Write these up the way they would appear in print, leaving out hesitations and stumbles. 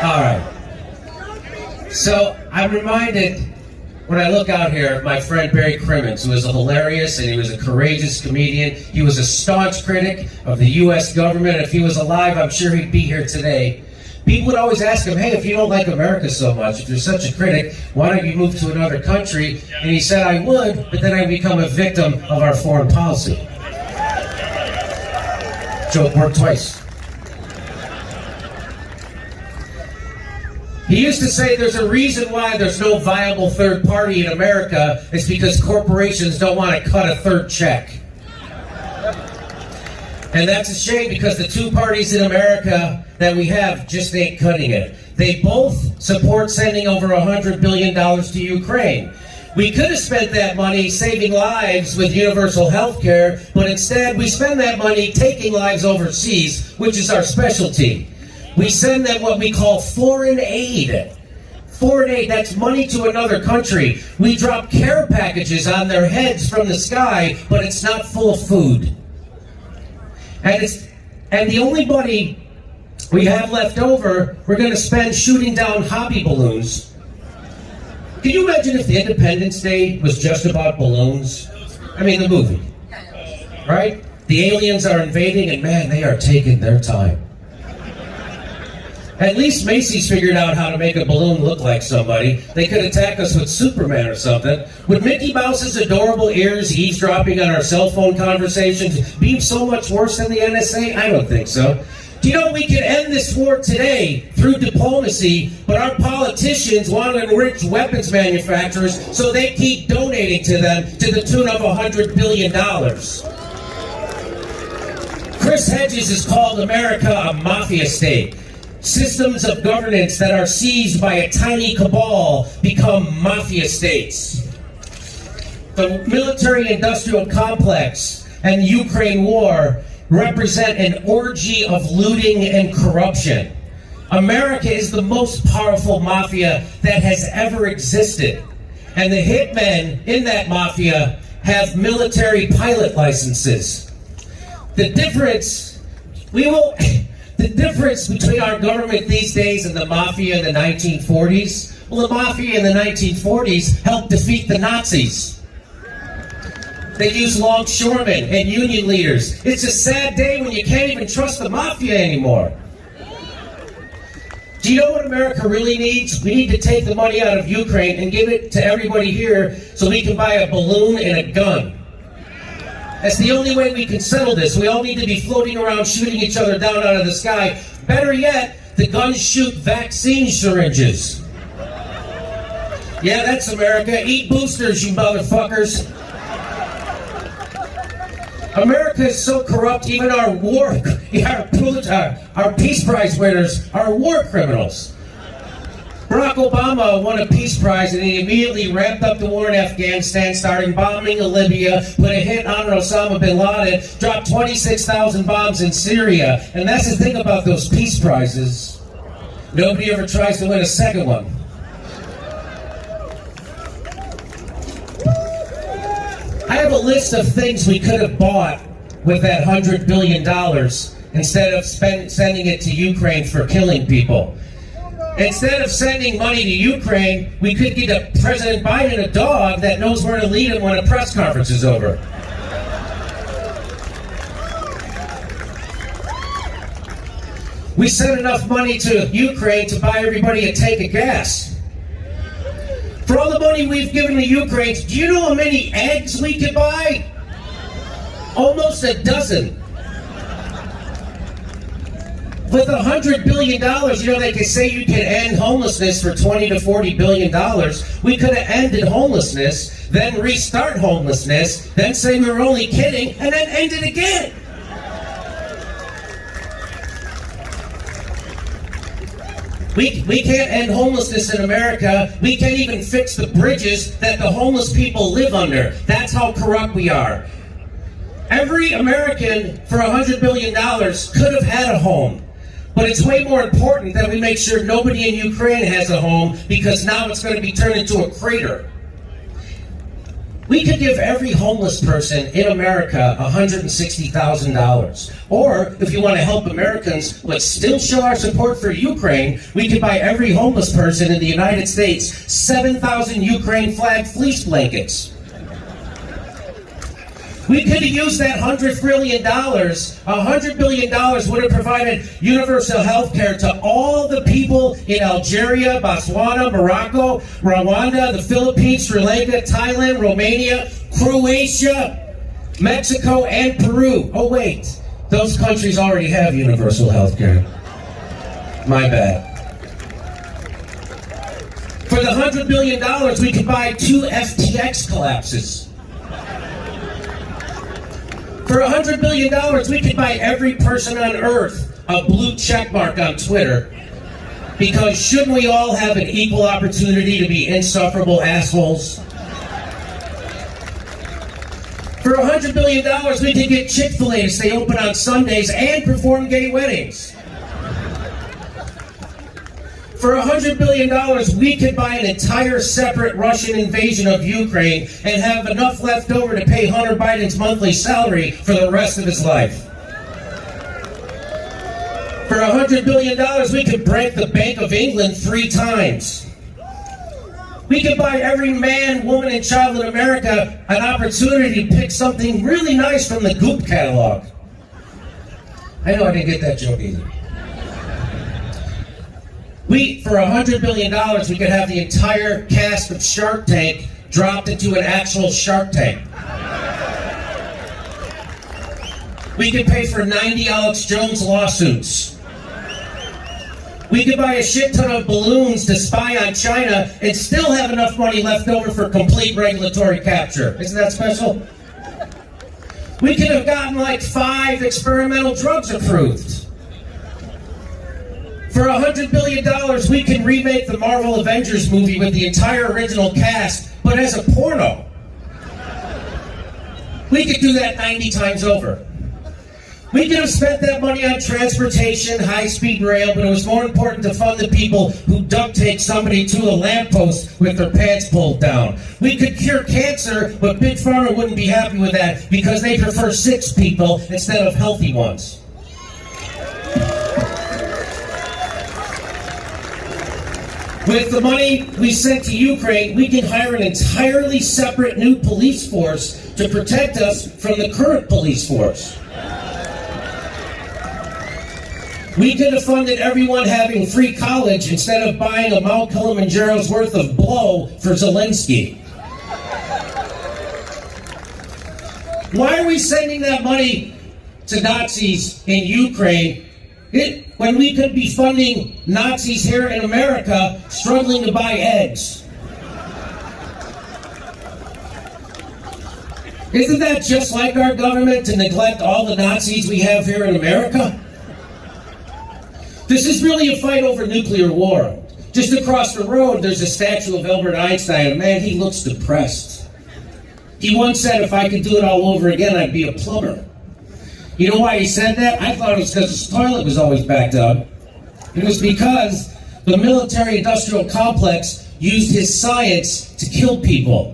All right. So I'm reminded when I look out here of my friend Barry Crimmins, who was a hilarious and he was a courageous comedian. He was a staunch critic of the U.S. government. If he was alive, I'm sure he'd be here today. People would always ask him, hey, if you don't like America so much, if you're such a critic, why don't you move to another country? And he said, I would, but then I'd become a victim of our foreign policy. Joke worked twice. He used to say there's a reason why there's no viable third party in America. It's because corporations don't want to cut a third check. And that's a shame because the two parties in America that we have just ain't cutting it. They both support sending over $100 billion to Ukraine. We could have spent that money saving lives with universal health care, but instead we spend that money taking lives overseas, which is our specialty. We send them what we call foreign aid. Foreign aid, that's money to another country. We drop care packages on their heads from the sky, but it's not full of food. And the only money we have left over, we're going to spend shooting down hobby balloons. Can you imagine if the Independence Day was just about balloons? I mean, the movie, right? The aliens are invading, and man, they are taking their time. At least Macy's figured out how to make a balloon look like somebody. They could attack us with Superman or something. Would Mickey Mouse's adorable ears eavesdropping on our cell phone conversations be so much worse than the NSA? I don't think so. Do you know we can end this war today through diplomacy, but our politicians want to enrich weapons manufacturers so they keep donating to them to the tune of $100 billion. Chris Hedges has called America a mafia state. Systems of governance that are seized by a tiny cabal become mafia states. The military-industrial complex and the Ukraine war represent an orgy of looting and corruption. America is the most powerful mafia that has ever existed. And the hitmen in that mafia have military pilot licenses. The difference between our government these days and the mafia in the 1940s, well, the mafia in the 1940s helped defeat the Nazis. They used longshoremen and union leaders. It's a sad day when you can't even trust the mafia anymore. Do you know what America really needs? We need to take the money out of Ukraine and give it to everybody here so we can buy a balloon and a gun. That's the only way we can settle this. We all need to be floating around shooting each other down out of the sky. Better yet, the guns shoot vaccine syringes. Yeah, that's America. Eat boosters, you motherfuckers. America is so corrupt, even our Peace Prize winners are war criminals. Barack Obama won a Peace Prize and he immediately ramped up the war in Afghanistan, starting bombing Libya, put a hit on Osama bin Laden, dropped 26,000 bombs in Syria. And that's the thing about those Peace Prizes. Nobody ever tries to win a second one. I have a list of things we could have bought with that $100 billion instead of sending it to Ukraine for killing people. Instead of sending money to Ukraine, we could get President Biden a dog that knows where to lead him when a press conference is over. We sent enough money to Ukraine to buy everybody a tank of gas. For all the money we've given to Ukraine, do you know how many eggs we could buy? Almost a dozen. With $100 billion, you know, they could say you can end homelessness for $20 to $40 billion. We could have ended homelessness, then restart homelessness, then say we were only kidding, and then end it again. We can't end homelessness in America. We can't even fix the bridges that the homeless people live under. That's how corrupt we are. Every American for $100 billion could have had a home. But it's way more important that we make sure nobody in Ukraine has a home, because now it's going to be turned into a crater. We could give every homeless person in America $160,000. Or, if you want to help Americans but still show our support for Ukraine, we could buy every homeless person in the United States 7,000 Ukraine flag fleece blankets. We could have used that $100 billion. $100 billion would have provided universal health care to all the people in Algeria, Botswana, Morocco, Rwanda, the Philippines, Sri Lanka, Thailand, Romania, Croatia, Mexico, and Peru. Oh, wait. Those countries already have universal health care. My bad. For the $100 billion, we could buy 2 FTX collapses. For $100 billion, we could buy every person on Earth a blue check mark on Twitter. Because shouldn't we all have an equal opportunity to be insufferable assholes? For $100 billion, we could get Chick-fil-A to stay open on Sundays and perform gay weddings. For $100 billion, we could buy an entire separate Russian invasion of Ukraine and have enough left over to pay Hunter Biden's monthly salary for the rest of his life. For $100 billion, we could break the Bank of England 3 times. We could buy every man, woman, and child in America an opportunity to pick something really nice from the Goop catalog. I know I didn't get that joke either. For $100 billion, we could have the entire cast of Shark Tank dropped into an actual Shark Tank. We could pay for 90 Alex Jones lawsuits. We could buy a shit ton of balloons to spy on China and still have enough money left over for complete regulatory capture. Isn't that special? We could have gotten like 5 experimental drugs approved. For $100 billion, we can remake the Marvel Avengers movie with the entire original cast, but as a porno. We could do that 90 times over. We could have spent that money on transportation, high-speed rail, but it was more important to fund the people who duct tape somebody to a lamppost with their pants pulled down. We could cure cancer, but Big Pharma wouldn't be happy with that because they prefer sick people instead of healthy ones. With the money we sent to Ukraine, we can hire an entirely separate new police force to protect us from the current police force. We could have funded everyone having free college instead of buying a Mount Kilimanjaro's worth of blow for Zelensky. Why are we sending that money to Nazis in Ukraine when we could be funding Nazis here in America struggling to buy eggs? Isn't that just like our government to neglect all the Nazis we have here in America? This is really a fight over nuclear war. Just across the road, there's a statue of Albert Einstein, and man, he looks depressed. He once said, if I could do it all over again, I'd be a plumber. You know why he said that? I thought it was because his toilet was always backed up. It was because the military-industrial complex used his science to kill people.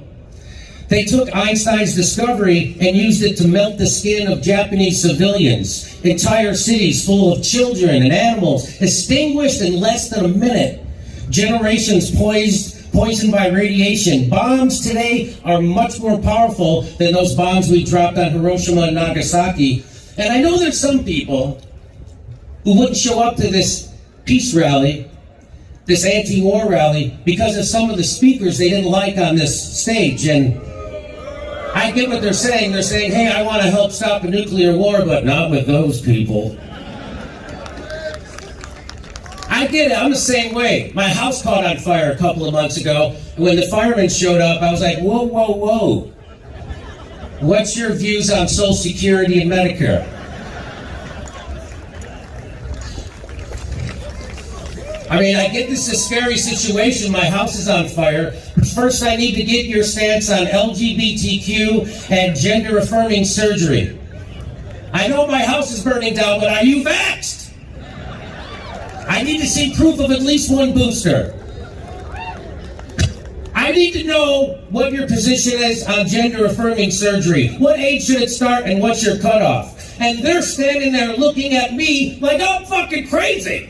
They took Einstein's discovery and used it to melt the skin of Japanese civilians. Entire cities full of children and animals extinguished in less than a minute. Generations poisoned by radiation. Bombs today are much more powerful than those bombs we dropped on Hiroshima and Nagasaki. And I know there's some people who wouldn't show up to this peace rally, this anti-war rally, because of some of the speakers they didn't like on this stage. And I get what they're saying. They're saying, hey, I want to help stop a nuclear war, but not with those people. I get it. I'm the same way. My house caught on fire a couple of months ago. And when the firemen showed up, I was like, whoa, whoa, whoa. What's your views on Social Security and Medicare? I mean, I get this is a scary situation. My house is on fire. But first, I need to get your stance on LGBTQ and gender-affirming surgery. I know my house is burning down, but are you vaxxed? I need to see proof of at least one booster. I I need to know what your position is on gender-affirming surgery. What age should it start and what's your cutoff? And they're standing there looking at me like I'm fucking crazy.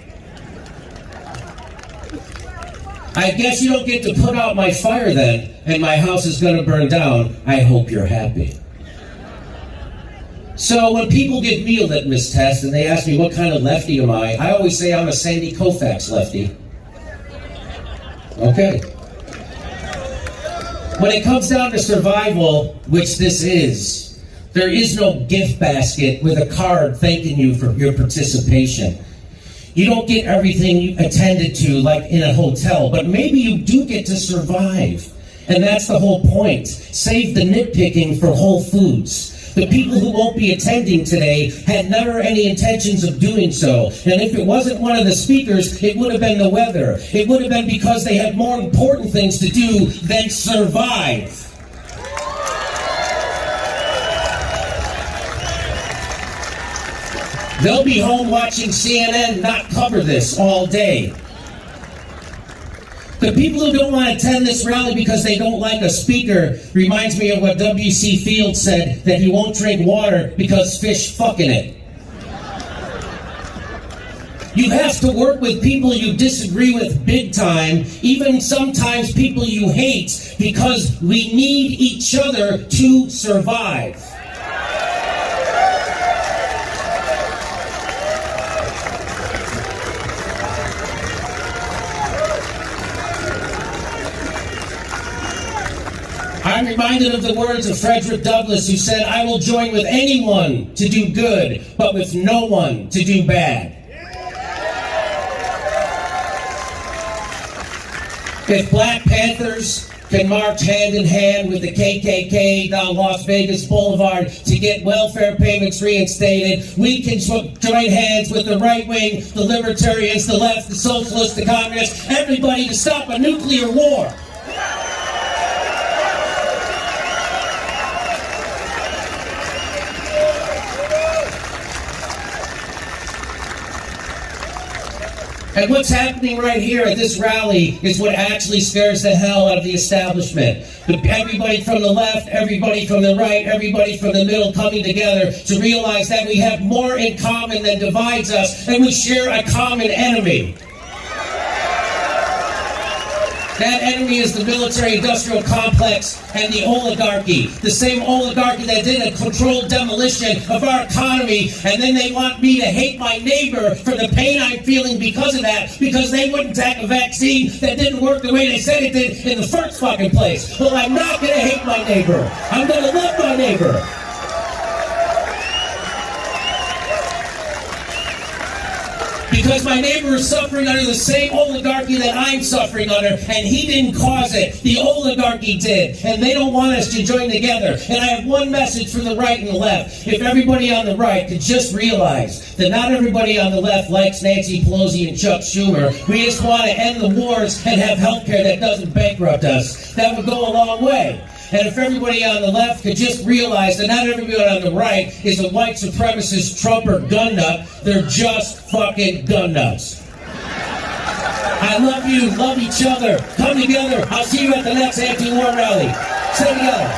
I guess you don't get to put out my fire then, and my house is going to burn down. I hope you're happy. So when people give me a litmus test and they ask me what kind of lefty am I always say I'm a Sandy Koufax lefty. Okay. When it comes down to survival, which this is, there is no gift basket with a card thanking you for your participation. You don't get everything attended to like in a hotel, but maybe you do get to survive. And that's the whole point. Save the nitpicking for Whole Foods. The people who won't be attending today had never any intentions of doing so. And if it wasn't one of the speakers, it would have been the weather. It would have been because they had more important things to do than survive. They'll be home watching CNN not cover this all day. The people who don't want to attend this rally because they don't like a speaker reminds me of what W.C. Fields said, that he won't drink water because fish fuck in it. You have to work with people you disagree with big time, even sometimes people you hate, because we need each other to survive. I'm reminded of the words of Frederick Douglass, who said, "I will join with anyone to do good, but with no one to do bad." If Black Panthers can march hand in hand with the KKK down Las Vegas Boulevard to get welfare payments reinstated, we can join hands with the right wing, the libertarians, the left, the socialists, the communists, everybody to stop a nuclear war. And what's happening right here at this rally is what actually scares the hell out of the establishment. Everybody from the left, everybody from the right, everybody from the middle coming together to realize that we have more in common than divides us, and we share a common enemy. That enemy is the military-industrial complex and the oligarchy. The same oligarchy that did a controlled demolition of our economy, and then they want me to hate my neighbor for the pain I'm feeling because of that, because they wouldn't take a vaccine that didn't work the way they said it did in the first fucking place. Well, I'm not going to hate my neighbor. I'm going to love my neighbor. Because my neighbor is suffering under the same oligarchy that I'm suffering under, and he didn't cause it. The oligarchy did, and they don't want us to join together. And I have one message from the right and the left. If everybody on the right could just realize that not everybody on the left likes Nancy Pelosi and Chuck Schumer. We just want to end the wars and have health care that doesn't bankrupt us. That would go a long way. And if everybody on the left could just realize that not everybody on the right is a white supremacist Trump or gun nut, they're just fucking gun nuts. I love you, love each other, come together. I'll see you at the next anti-war rally. Stay together.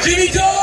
Jimmy Dore!